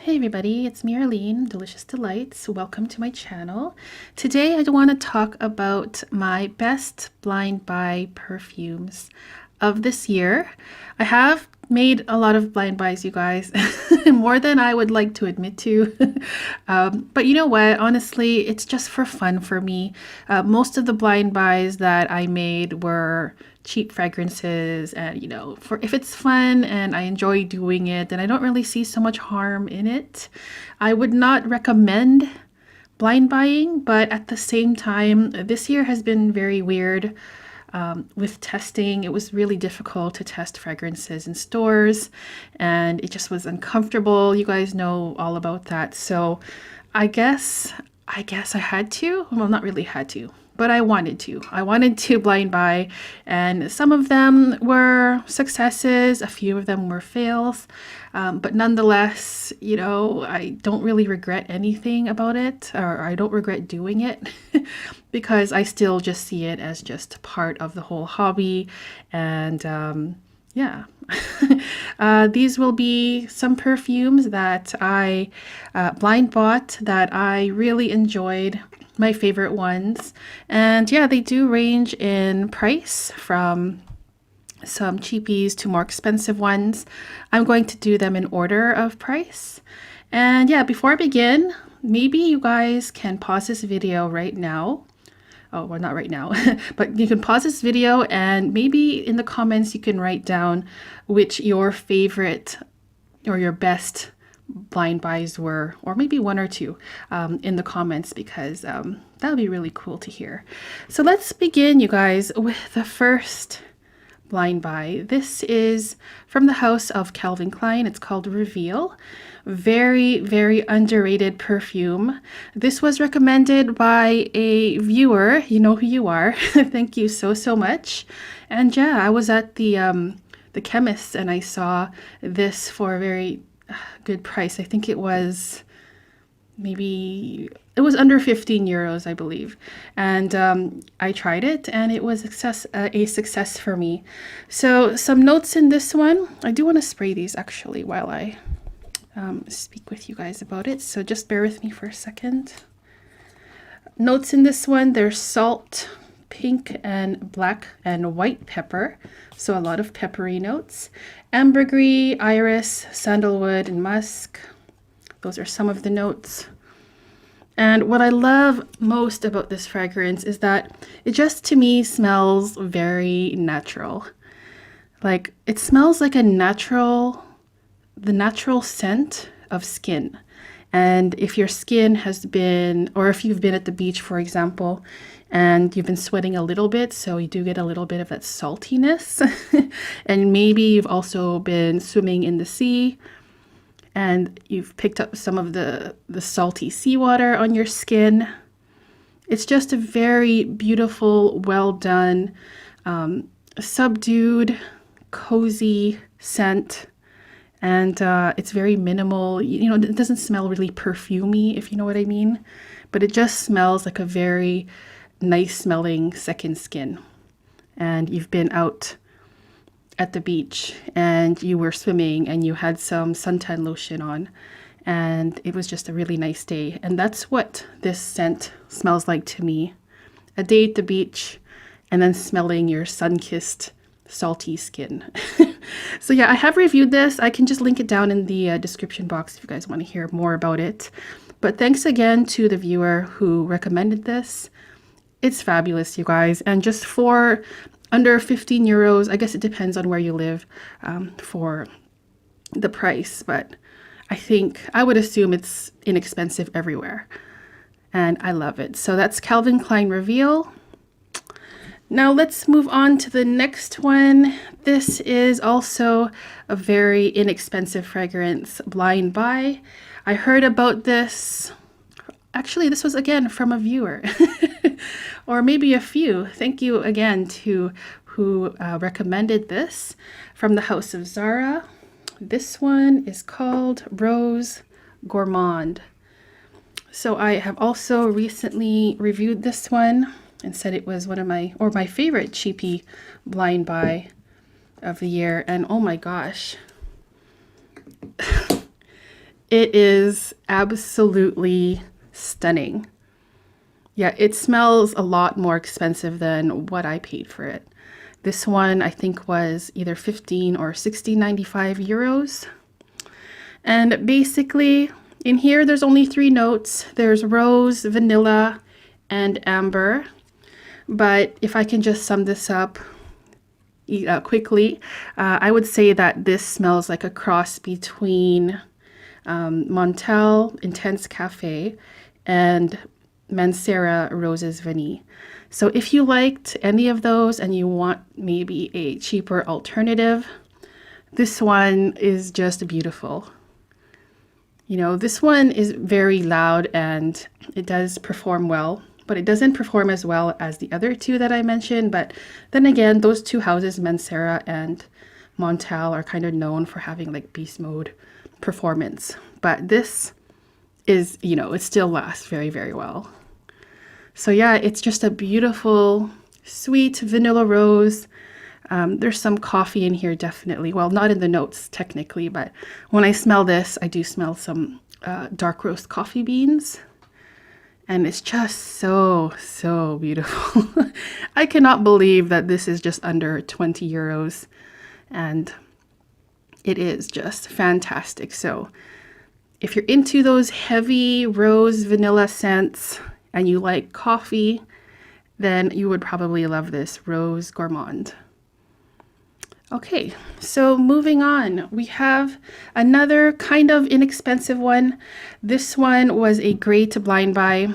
Hey everybody, it's me Arlene, Delicious Delights. Welcome to my channel. Today I want to talk about my best blind buy perfumes of this year. I have made a lot of blind buys, you guys, more than I would like to admit to. But you know what? Honestly, it's just for fun for me. Most of the blind buys that I made were cheap fragrances, and for if it's fun and I enjoy doing it, then I don't really see so much harm in it. I would not recommend blind buying, but at the same time, this year has been very weird. With testing, it was really difficult to test fragrances in stores, and it just was uncomfortable. You guys know all about that. So I guess I had to. Well, not really had to, but I wanted to. I wanted to blind buy, and some of them were successes, a few of them were fails. But nonetheless, I don't really regret anything about it, or I don't regret doing it because I still just see it as just part of the whole hobby. And yeah, these will be some perfumes that I blind bought that I really enjoyed, my favorite ones. And yeah, they do range in price from some cheapies to more expensive ones. I'm going to do them in order of price. And yeah, before I begin, maybe you guys can pause this video right now. Oh, well, not right now, but you can pause this video and maybe in the comments you can write down which your favorite or your best blind buys were, or maybe one or two in the comments, because that would be really cool to hear. So let's begin, you guys, with the first blind buy. This is from the house of Calvin Klein. It's called Reveal. Very, very underrated perfume. This was recommended by a viewer. You know who you are. Thank you so much. And yeah, I was at the chemist and I saw this for a very good price. I think it was under 15 euros, I believe. And I tried it and it was a success for me. So some notes in this one. I do want to spray these actually while I speak with you guys about it. So just bear with me for a second. Notes in this one, there's salt, pink and black and white pepper. So a lot of peppery notes. Ambergris, iris, sandalwood, and musk. Those are some of the notes. And what I love most about this fragrance is that it just, to me, smells very natural. Like, it smells like the natural scent of skin. And if your skin has been, or if you've been at the beach, for example, and you've been sweating a little bit, so you do get a little bit of that saltiness. And maybe you've also been swimming in the sea, and you've picked up some of the salty seawater on your skin. It's just a very beautiful, well done, subdued, cozy scent. And it's very minimal. It doesn't smell really perfumey, if you know what I mean. But it just smells like a very nice smelling second skin. And you've been out at the beach and you were swimming and you had some suntan lotion on, and it was just a really nice day. And that's what this scent smells like to me. A day at the beach and then smelling your sun-kissed salty skin. So yeah, I have reviewed this. I can just link it down in the description box if you guys want to hear more about it. But thanks again to the viewer who recommended this. It's fabulous, you guys. And just for under 15 euros, I guess it depends on where you live for the price, but I would assume it's inexpensive everywhere. And I love it. So that's Calvin Klein Reveal. Now let's move on to the next one. This is also a very inexpensive fragrance blind buy. I heard about this. Actually, this was again from a viewer or maybe a few. Thank you again to who recommended this, from the house of Zara. This one is called Rose Gourmand. So I have also recently reviewed this one and said it was one of my favorite cheapy blind buy of the year. And oh my gosh, It is absolutely stunning. Yeah, it smells a lot more expensive than what I paid for it. This one I think was either 15 or 16.95 euros. And basically in here there's only 3 notes. There's rose, vanilla, and amber. But if I can just sum this up quickly, I would say that this smells like a cross between Manteau Intense Cafe and Mancera Roses Vanille. So if you liked any of those and you want maybe a cheaper alternative, this one is just beautiful. You know, this one is very loud and it does perform well, but it doesn't perform as well as the other 2 that I mentioned. But then again, those 2 houses, Mancera and Montal, are kind of known for having like beast mode performance. But this is, you know, it still lasts very, very well. So yeah, it's just a beautiful, sweet vanilla rose. There's some coffee in here, definitely. Well, not in the notes technically, but when I smell this, I do smell some dark roast coffee beans. And it's just so, so beautiful. I cannot believe that this is just under 20 euros. And it is just fantastic. So if you're into those heavy rose vanilla scents and you like coffee, then you would probably love this Rose Gourmand. Okay, so moving on, we have another kind of inexpensive one. This one was a great blind buy.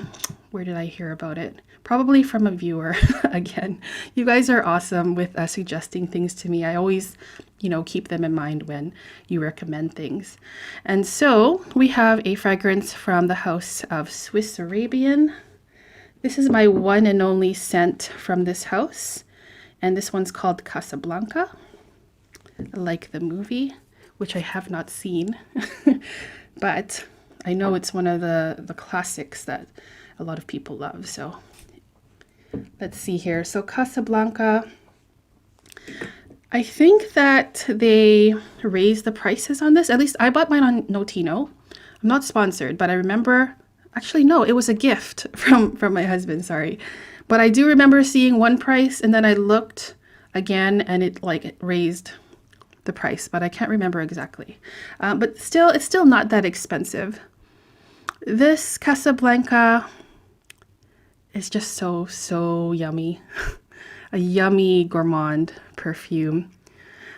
Where did I hear about it? Probably from a viewer. Again, you guys are awesome with suggesting things to me. I always, you know, keep them in mind when you recommend things. And so we have a fragrance from the house of Swiss Arabian. This is my one and only scent from this house. And this one's called Casablanca, like the movie, which I have not seen. But I know it's one of the classics that a lot of people love. So let's see here. So Casablanca, I think that they raised the prices on this. At least I bought mine on Notino. I'm not sponsored, but I remember, actually no, it was a gift from my husband, sorry. But I do remember seeing one price and then I looked again and it raised the price, but I can't remember exactly. But still, it's still not that expensive. This Casablanca is just so, so yummy. A yummy gourmand perfume.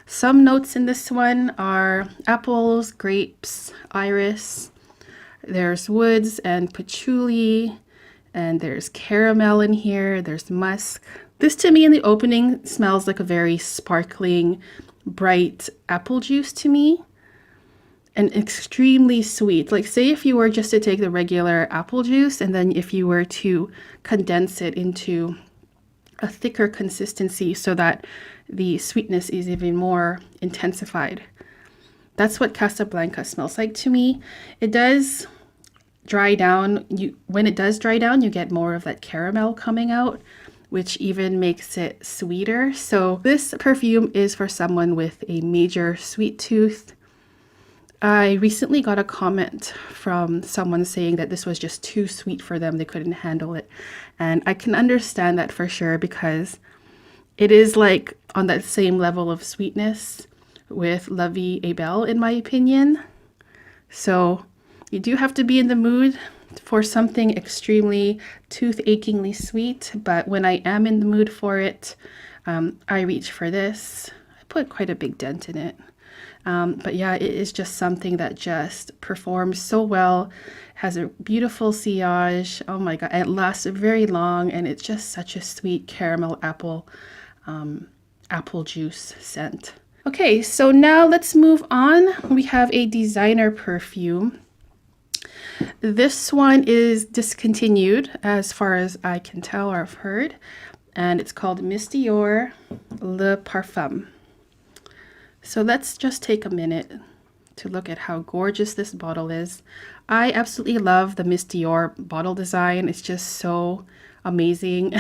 Some notes in this one are apples, grapes, iris. There's woods and patchouli, and there's caramel in here. There's musk. This to me in the opening smells like a very sparkling, bright apple juice to me, and extremely sweet. Like say if you were just to take the regular apple juice and then if you were to condense it into a thicker consistency so that the sweetness is even more intensified. That's what Casablanca smells like to me. It does dry down. When it does dry down, you get more of that caramel coming out, which even makes it sweeter. So this perfume is for someone with a major sweet tooth. I recently got a comment from someone saying that this was just too sweet for them. They couldn't handle it. And I can understand that for sure, because it is like on that same level of sweetness with La Vie est Belle, in my opinion. So you do have to be in the mood for something extremely tooth-achingly sweet. But when I am in the mood for it, I reach for this. I put quite a big dent in it. But yeah, it is just something that just performs so well, has a beautiful sillage. Oh my God, it lasts very long, and it's just such a sweet caramel apple juice scent. Okay, so now let's move on. We have a designer perfume. This one is discontinued as far as I can tell or have heard, and it's called Miss Dior Le Parfum. So let's just take a minute to look at how gorgeous this bottle is. I absolutely love the Miss Dior bottle design. It's just so amazing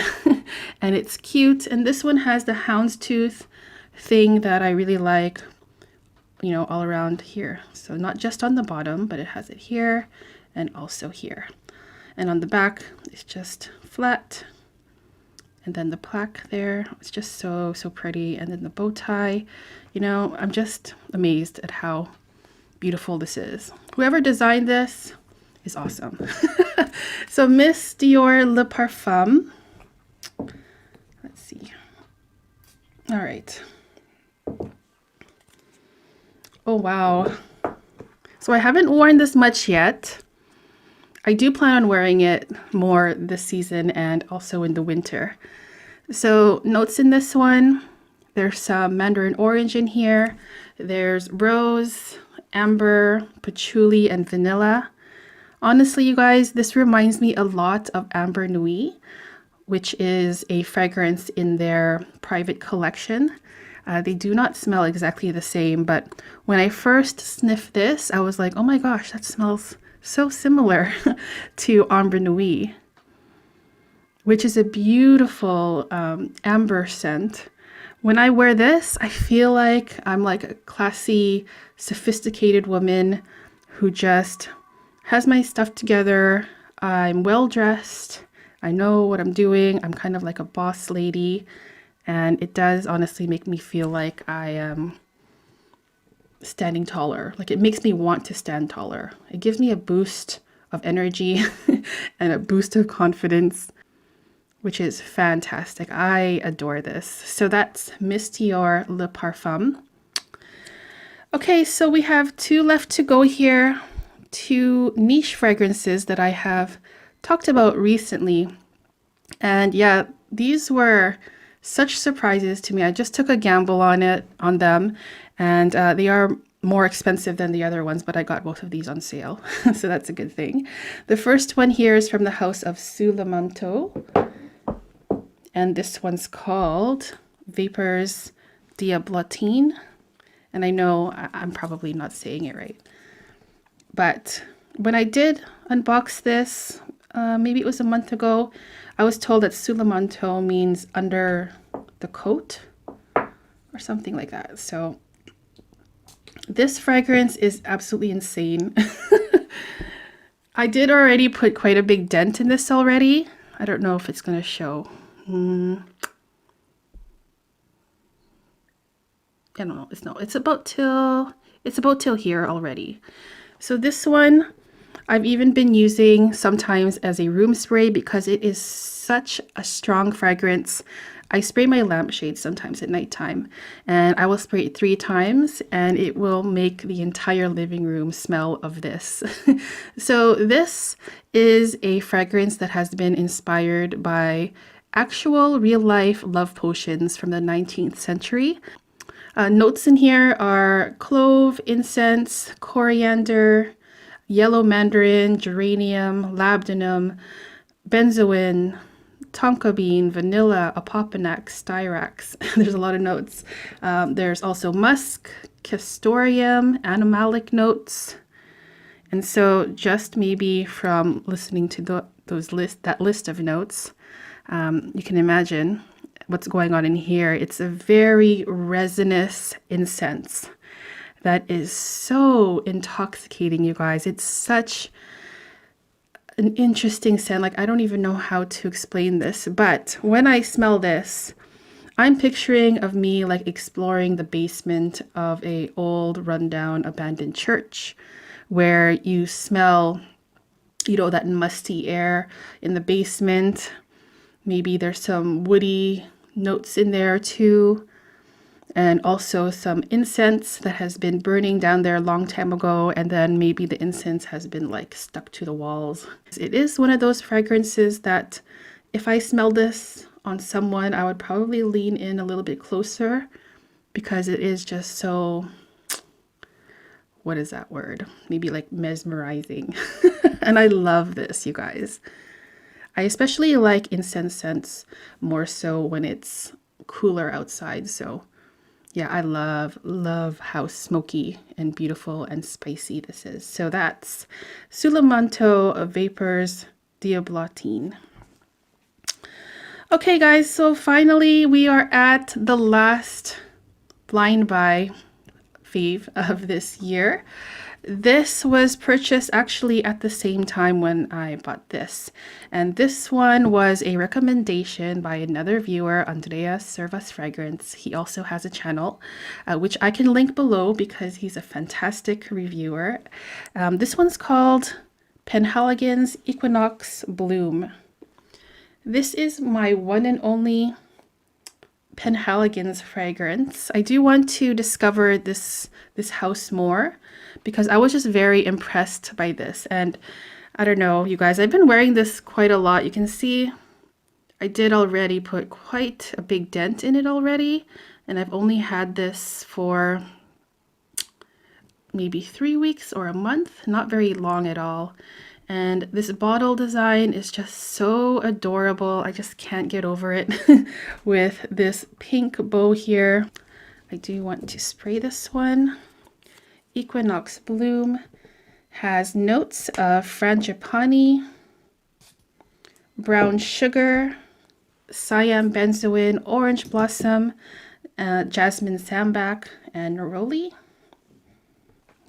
and it's cute. And this one has the houndstooth thing that I really like you know, all around here. So not just on the bottom, but it has it here and also here. And on the back, it's just flat. And then the plaque there, it's just so, so pretty. And then the bow tie, you know, I'm just amazed at how beautiful this is. Whoever designed this is awesome. So Miss Dior Le Parfum. Let's see. All right. Oh, wow. So I haven't worn this much yet. I do plan on wearing it more this season and also in the winter. So notes in this one, there's some mandarin orange in here. There's rose, amber, patchouli, and vanilla. Honestly, you guys, this reminds me a lot of Amber Nuit, which is a fragrance in their private collection. They do not smell exactly the same, but when I first sniffed this, I was like, oh my gosh, that smells so similar to Amber Nuit, which is a beautiful amber scent. When I wear this, I feel like I'm like a classy, sophisticated woman who just has my stuff together. I'm well dressed. I know what I'm doing. I'm kind of like a boss lady. And it does honestly make me feel like I am standing taller. Like it makes me want to stand taller. It gives me a boost of energy and a boost of confidence, which is fantastic. I adore this. So that's Miss Dior Le Parfum. Okay, so we have 2 left to go here. 2 niche fragrances that I have talked about recently. And yeah, these were such surprises to me. I just took a gamble on them, and they are more expensive than the other ones, but I got both of these on sale, so that's a good thing. The first one here is from the house of Sous Manteau, and this one's called Vapeurs Diablotines, and I know I'm probably not saying it right, but when I did unbox this, maybe it was a month ago, I was told that Sous Manteau means under the coat or something like that. So this fragrance is absolutely insane. I did already put quite a big dent in this already. I don't know if it's going to show. I don't know. It's about till here already. So this one I've even been using sometimes as a room spray because it is such a strong fragrance. I spray my lampshade sometimes at nighttime, and I will spray it 3 times and it will make the entire living room smell of this. So this is a fragrance that has been inspired by actual real-life love potions from the 19th century. Notes in here are clove, incense, coriander, yellow mandarin, geranium, labdanum, benzoin, tonka bean, vanilla, opoponax, styrax. There's a lot of notes. There's also musk, castoreum, animalic notes. And so just maybe from listening to that list of notes, you can imagine what's going on in here. It's a very resinous incense that is so intoxicating, you guys. It's such an interesting scent. Like, I don't even know how to explain this, but when I smell this, I'm picturing of me like exploring the basement of a old rundown abandoned church where you smell, you know, that musty air in the basement. Maybe there's some woody notes in there too. And also some incense that has been burning down there a long time ago, and then maybe the incense has been like stuck to the walls. It is one of those fragrances that if I smell this on someone, I would probably lean in a little bit closer because it is just so, what is that word? Maybe like mesmerizing. And I love this, you guys. I especially like incense scents more so when it's cooler outside. So yeah, I love how smoky and beautiful and spicy this is. So that's Sous Manteau Vapeurs Diablotines. Okay, guys, so finally we are at the last blind buy fave of this year. This was purchased actually at the same time when I bought this. And this one was a recommendation by another viewer, Andreas Servas Fragrance. He also has a channel, which I can link below because he's a fantastic reviewer. This one's called Penhaligon's Equinox Bloom. This is my one and only Penhaligon's fragrance. I do want to discover this house more because I was just very impressed by this. And I don't know, you guys, I've been wearing this quite a lot. You can see I did already put quite a big dent in it already, and I've only had this for maybe 3 weeks or a month, not very long at all. And this bottle design is just so adorable. I just can't get over it with this pink bow here. I do want to spray this one. Equinox Bloom has notes of frangipani, brown sugar, cyan benzoin, orange blossom, jasmine sambac, and neroli.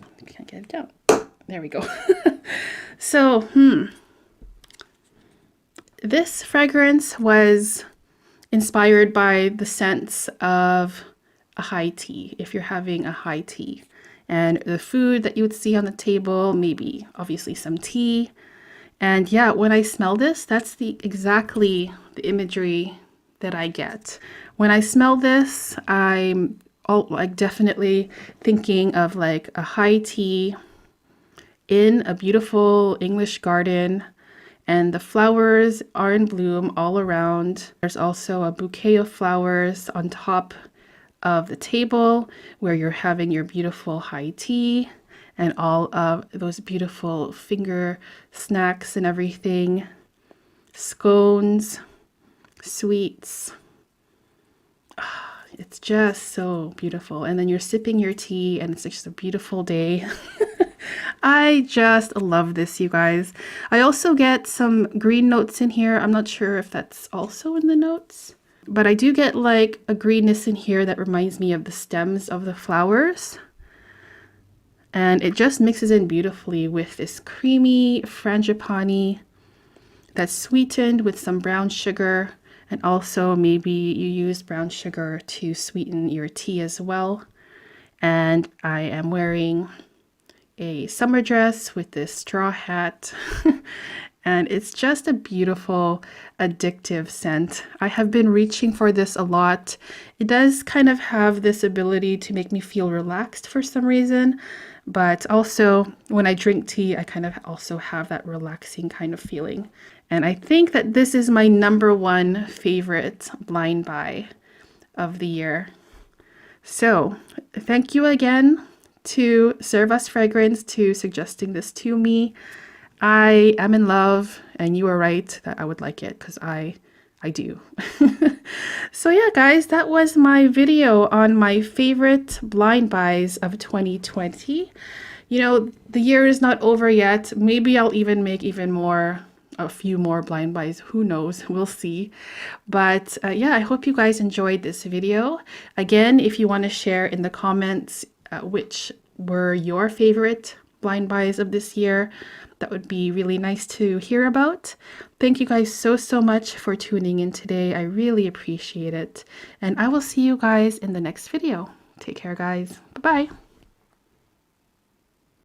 I can't get it down. There we go. So, this fragrance was inspired by the scents of a high tea, if you're having a high tea. And the food that you would see on the table, maybe obviously some tea. And yeah, when I smell this, that's exactly the imagery that I get. When I smell this, I'm definitely thinking of like a high tea in a beautiful English garden, and the flowers are in bloom all around. There's also a bouquet of flowers on top of the table where you're having your beautiful high tea and all of those beautiful finger snacks and everything. Scones, sweets. It's just so beautiful. And then you're sipping your tea and it's just a beautiful day. I just love this, you guys. I also get some green notes in here. I'm not sure if that's also in the notes, but I do get like a greenness in here that reminds me of the stems of the flowers. And it just mixes in beautifully with this creamy frangipani that's sweetened with some brown sugar. And also maybe you use brown sugar to sweeten your tea as well. And I am wearing a summer dress with this straw hat. And it's just a beautiful, addictive scent. I have been reaching for this a lot. It does kind of have this ability to make me feel relaxed for some reason. But also when I drink tea, I kind of also have that relaxing kind of feeling. And I think that this is my #1 favorite blind buy of the year. So thank you again to Servas Fragrance to suggesting this to me. I am in love, and you are right that I would like it because I do. So yeah, guys, that was my video on my favorite blind buys of 2020. You know, the year is not over yet. Maybe I'll even make a few more blind buys. Who knows? We'll see. But yeah, I hope you guys enjoyed this video. Again, if you want to share in the comments which were your favorite blind buys of this year, that would be really nice to hear about. Thank you guys so much for tuning in today. I really appreciate it. And I will see you guys in the next video. Take care, guys. Bye-bye.